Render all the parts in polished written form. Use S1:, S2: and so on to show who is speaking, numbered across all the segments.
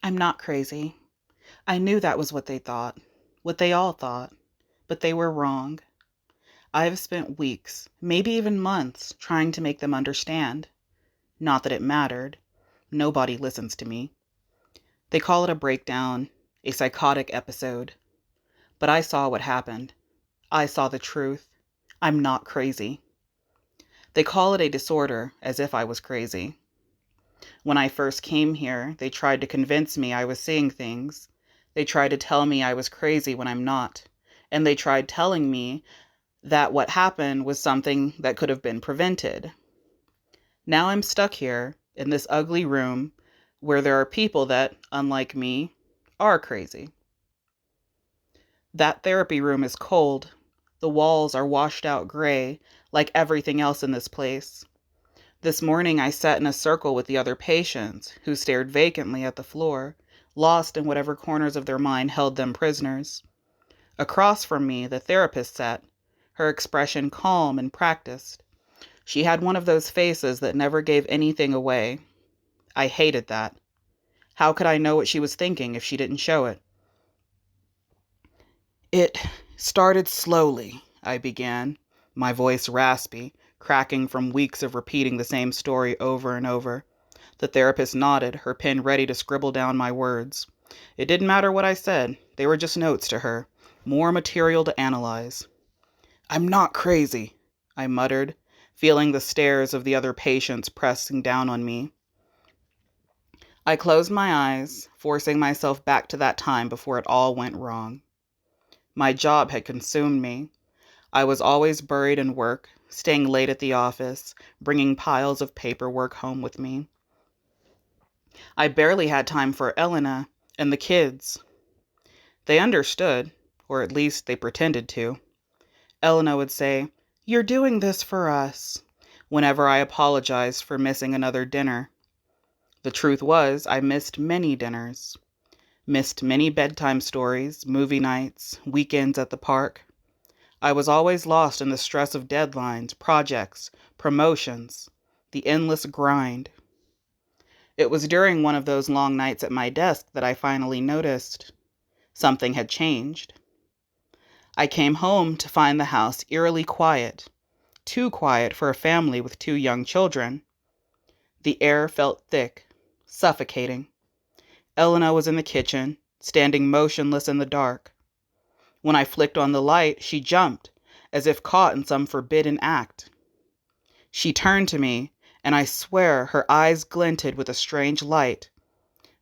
S1: I'm not crazy. I knew that was what they thought, what they all thought, but they were wrong. I have spent weeks, maybe even months, trying to make them understand. Not that it mattered. Nobody listens to me. They call it a breakdown, a psychotic episode. But I saw what happened. I saw the truth. I'm not crazy. They call it a disorder, as if I was crazy. When I first came here, they tried to convince me I was seeing things. They tried to tell me I was crazy when I'm not. And they tried telling me that what happened was something that could have been prevented. Now I'm stuck here in this ugly room where there are people that, unlike me, are crazy. That therapy room is cold. The walls are washed out gray, like everything else in this place. This morning I sat in a circle with the other patients, who stared vacantly at the floor, lost in whatever corners of their mind held them prisoners. Across from me, the therapist sat, her expression calm and practiced. She had one of those faces that never gave anything away. I hated that. How could I know what she was thinking if she didn't show it? It started slowly, I began, my voice raspy, cracking from weeks of repeating the same story over and over. The therapist nodded, her pen ready to scribble down my words. It didn't matter what I said. They were just notes to her, more material to analyze. I'm not crazy, I muttered, feeling the stares of the other patients pressing down on me. I closed my eyes, forcing myself back to that time before it all went wrong. My job had consumed me. I was always buried in work, staying late at the office, bringing piles of paperwork home with me. I barely had time for Elena and the kids. They understood, or at least they pretended to. Elena would say, "You're doing this for us," whenever I apologized for missing another dinner. The truth was, I missed many dinners. Missed many bedtime stories, movie nights, weekends at the park. I was always lost in the stress of deadlines, projects, promotions, the endless grind. It was during one of those long nights at my desk that I finally noticed something had changed. I came home to find the house eerily quiet, too quiet for a family with two young children. The air felt thick, suffocating. Elena was in the kitchen, standing motionless in the dark. When I flicked on the light, she jumped, as if caught in some forbidden act. She turned to me, and I swear her eyes glinted with a strange light.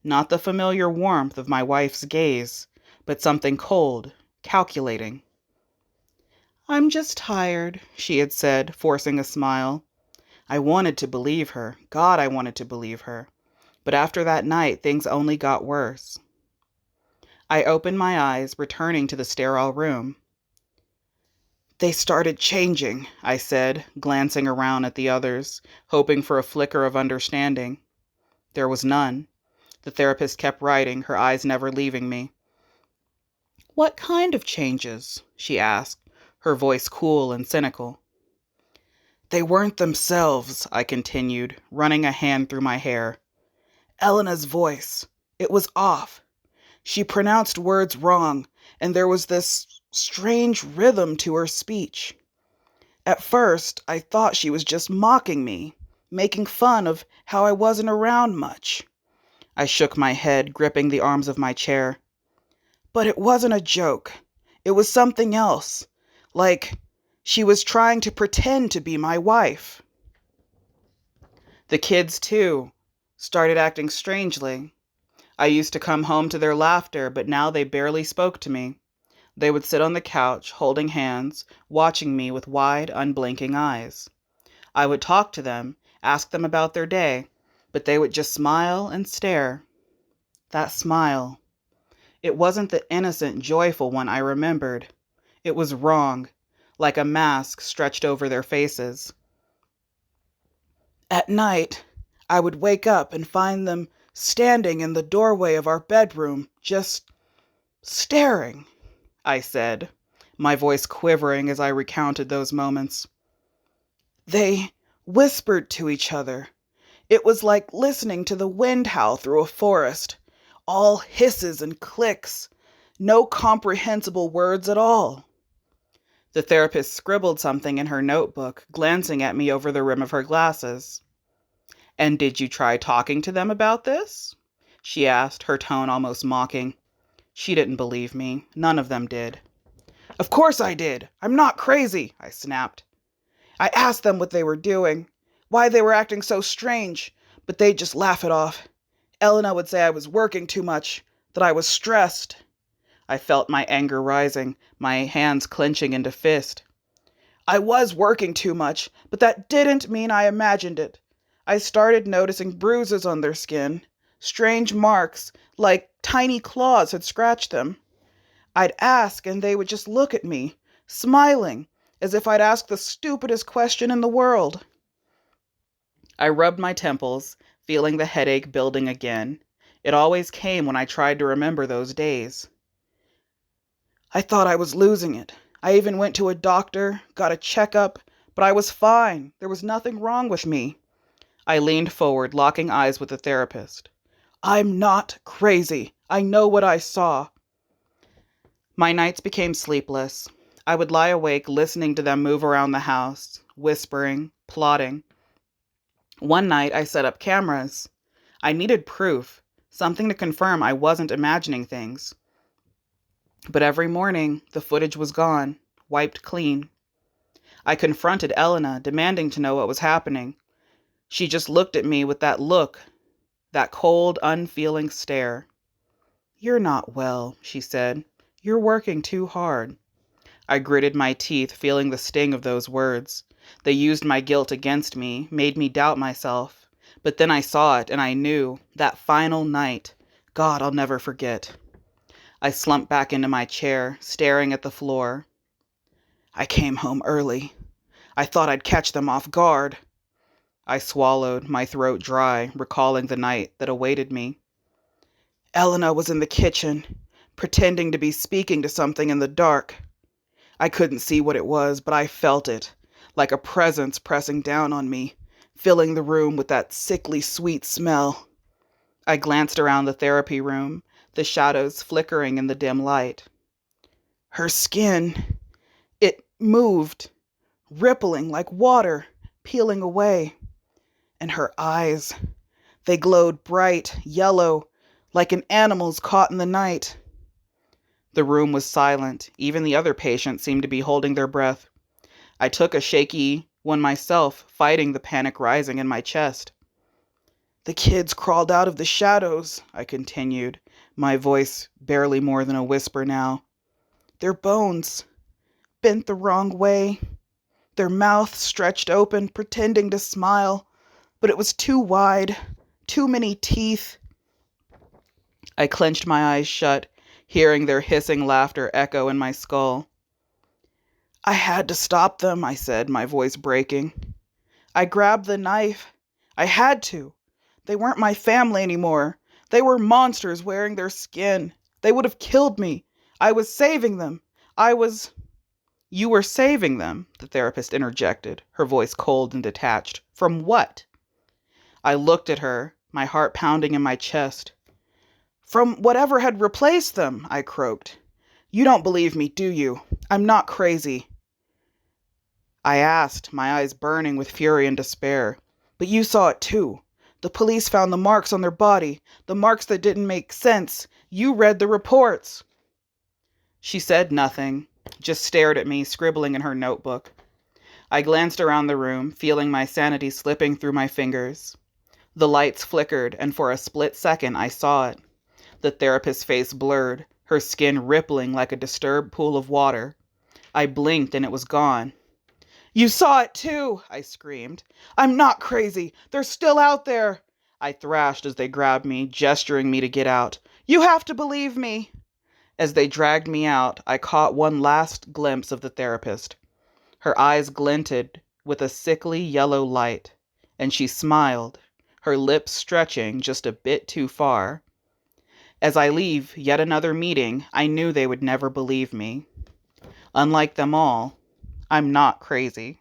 S1: Not the familiar warmth of my wife's gaze, but something cold, calculating. "I'm just tired," she had said, forcing a smile. I wanted to believe her. God, I wanted to believe her. But after that night, things only got worse. I opened my eyes, returning to the sterile room. "They started changing," I said, glancing around at the others, hoping for a flicker of understanding. There was none. The therapist kept writing, her eyes never leaving me. "What kind of changes?" she asked, her voice cool and cynical. "They weren't themselves," I continued, running a hand through my hair. "Elena's voice, it was off. She pronounced words wrong, and there was this strange rhythm to her speech. At first, I thought she was just mocking me, making fun of how I wasn't around much." I shook my head, gripping the arms of my chair. "But it wasn't a joke. It was something else. Like she was trying to pretend to be my wife." The kids, too, started acting strangely. I used to come home to their laughter, but now they barely spoke to me. They would sit on the couch, holding hands, watching me with wide, unblinking eyes. I would talk to them, ask them about their day, but they would just smile and stare. That smile. It wasn't the innocent, joyful one I remembered. It was wrong, like a mask stretched over their faces. At night, I would wake up and find them standing in the doorway of our bedroom, just staring, I said, my voice quivering as I recounted those moments. They whispered to each other. It was like listening to the wind howl through a forest, All hisses and clicks. No comprehensible words at all. The therapist scribbled something in her notebook, glancing at me over the rim of her glasses. "And did you try talking to them about this?" she asked, her tone almost mocking. She didn't believe me. None of them did. "Of course I did. I'm not crazy," I snapped. "I asked them what they were doing, why they were acting so strange, but they'd just laugh it off. Elena would say I was working too much, that I was stressed." I felt my anger rising, my hands clenching into fist. "I was working too much, but that didn't mean I imagined it. I started noticing bruises on their skin, strange marks, like tiny claws had scratched them. I'd ask and they would just look at me, smiling, as if I'd asked the stupidest question in the world." I rubbed my temples, feeling the headache building again. It always came when I tried to remember those days. "I thought I was losing it. I even went to a doctor, got a checkup, but I was fine. There was nothing wrong with me." I leaned forward, locking eyes with the therapist. "I'm not crazy. I know what I saw." My nights became sleepless. I would lie awake listening to them move around the house, whispering, plotting. One night I set up cameras. I needed proof, something to confirm I wasn't imagining things. But every morning, the footage was gone, wiped clean. I confronted Elena, demanding to know what was happening. She just looked at me with that look, that cold, unfeeling stare. "You're not well," she said. "You're working too hard." I gritted my teeth, feeling the sting of those words. They used my guilt against me, made me doubt myself. But then I saw it, and I knew, that final night, God, I'll never forget. I slumped back into my chair, staring at the floor. "I came home early. I thought I'd catch them off guard." I swallowed, my throat dry, recalling the night that awaited me. "Elena was in the kitchen, pretending to be speaking to something in the dark. I couldn't see what it was, but I felt it, like a presence pressing down on me, filling the room with that sickly sweet smell." I glanced around the therapy room, the shadows flickering in the dim light. "Her skin, it moved, rippling like water, peeling away. And her eyes, they glowed bright, yellow, like an animal's caught in the night." The room was silent. Even the other patients seemed to be holding their breath. I took a shaky one myself, fighting the panic rising in my chest. "The kids crawled out of the shadows," I continued, my voice barely more than a whisper now. "Their bones, bent the wrong way. Their mouths stretched open, pretending to smile, but it was too wide, too many teeth." I clenched my eyes shut, hearing their hissing laughter echo in my skull. "I had to stop them," I said, my voice breaking. "I grabbed the knife. I had to. They weren't my family anymore. They were monsters wearing their skin. They would have killed me. I was saving them. "You were saving them," the therapist interjected, her voice cold and detached. "From what?" I looked at her, my heart pounding in my chest. "From whatever had replaced them," I croaked. "You don't believe me, do you? I'm not crazy." I asked, my eyes burning with fury and despair. "But you saw it too. The police found the marks on their body, the marks that didn't make sense. You read the reports." She said nothing, just stared at me, scribbling in her notebook. I glanced around the room, feeling my sanity slipping through my fingers. The lights flickered, and for a split second I saw it. The therapist's face blurred, her skin rippling like a disturbed pool of water. I blinked and it was gone. "You saw it too!" I screamed. "I'm not crazy. They're still out there!" I thrashed as they grabbed me, gesturing me to get out. "You have to believe me!" As they dragged me out, I caught one last glimpse of the therapist. Her eyes glinted with a sickly yellow light, and she smiled, her lips stretching just a bit too far. As I leave yet another meeting, I knew they would never believe me. Unlike them all, I'm not crazy.